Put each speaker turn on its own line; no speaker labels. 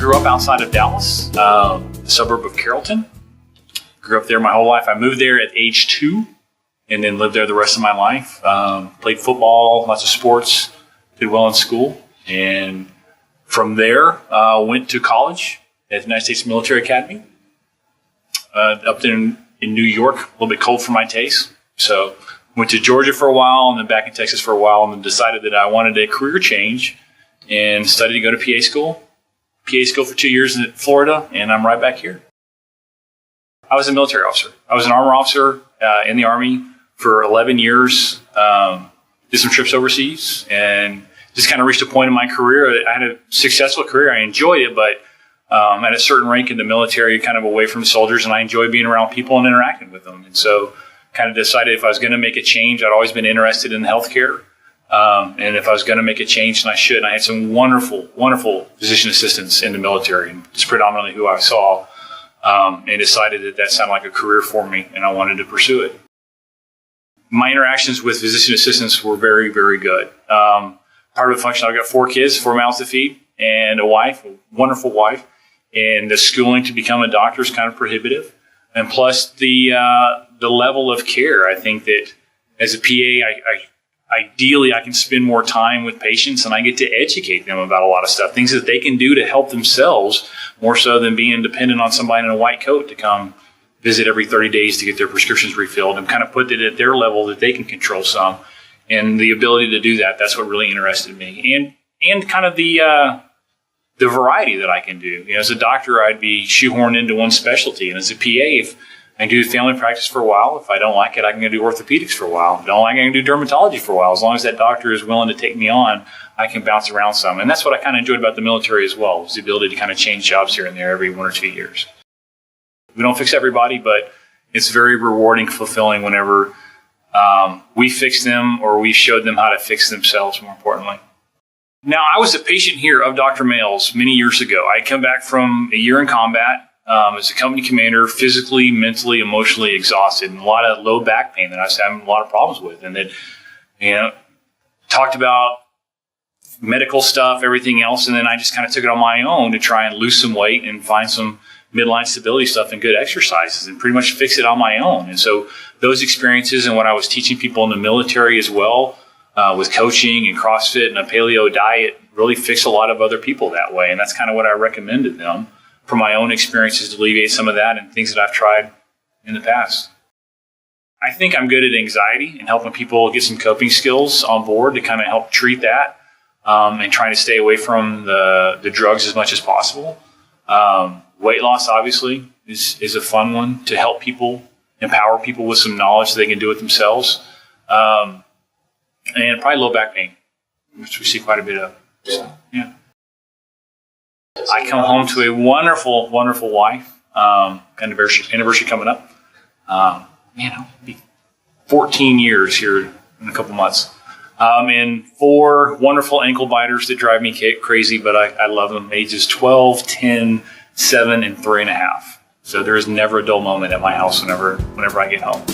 grew up outside of Dallas, the suburb of Carrollton. Grew up there my whole life. I moved there at age 2 and then lived there the rest of my life. Played football, lots of sports, did well in school. And from there, went to college at the United States Military Academy. Up there in New York, a little bit cold for my taste. So went to Georgia for a while and then back in Texas for a while, and then decided that I wanted a career change and studied to go to PA school. PA school for 2 years in Florida, and I'm right back here. I was a military officer. I was an armor officer in the Army for 11 years. Did some trips overseas and just kind of reached a point in my career. I had a successful career. I enjoyed it, but at a certain rank in the military, kind of away from the soldiers, and I enjoyed being around people and interacting with them. And so kind of decided if I was going to make a change, I'd always been interested in healthcare. And if I was going to make a change, then I should. And I had some wonderful, wonderful physician assistants in the military, and it's predominantly who I saw, and decided that that sounded like a career for me, and I wanted to pursue it. My interactions with physician assistants were very, very good. Part of the function, I've got 4 kids, 4 mouths to feed, and a wife, a wonderful wife. And the schooling to become a doctor is kind of prohibitive. And plus the level of care. I think that as a PA, ideally I can spend more time with patients and I get to educate them about a lot of stuff, things that they can do to help themselves more so than being dependent on somebody in a white coat to come visit every 30 days to get their prescriptions refilled, and kind of put it at their level that they can control some. And the ability to do that, that's what really interested me. And kind of the variety that I can do. You know, as a doctor, I'd be shoehorned into one specialty. And as a PA, if I do family practice for a while, if I don't like it, I can go do orthopedics for a while. If I don't like it, I can do dermatology for a while. As long as that doctor is willing to take me on, I can bounce around some. And that's what I kind of enjoyed about the military as well, was the ability to kind of change jobs here and there every 1 or 2 years. We don't fix everybody, but it's very rewarding, fulfilling whenever we fix them or we showed them how to fix themselves, more importantly. Now, I was a patient here of Dr. Mail's many years ago. I had come back from a year in combat as a company commander, physically, mentally, emotionally exhausted, and a lot of low back pain that I was having a lot of problems with. And that, you know, talked about medical stuff, everything else, and then I just kind of took it on my own to try and lose some weight and find some midline stability stuff and good exercises and pretty much fix it on my own. And so those experiences and what I was teaching people in the military as well, with coaching and CrossFit and a paleo diet, really fix a lot of other people that way. And that's kind of what I recommended them from my own experiences to alleviate some of that and things that I've tried in the past. I think I'm good at anxiety and helping people get some coping skills on board to kind of help treat that, and trying to stay away from the drugs as much as possible. Weight loss, obviously, is a fun one to help people, empower people with some knowledge so they can do it themselves. And probably low back pain, which we see quite a bit of. So, yeah. I come home to a wonderful, wonderful wife. Anniversary coming up. It'll be 14 years here in a couple months. And 4 wonderful ankle biters that drive me crazy, but I love them. Ages 12, 10, 7, and 3.5. So there is never a dull moment at my house whenever I get home.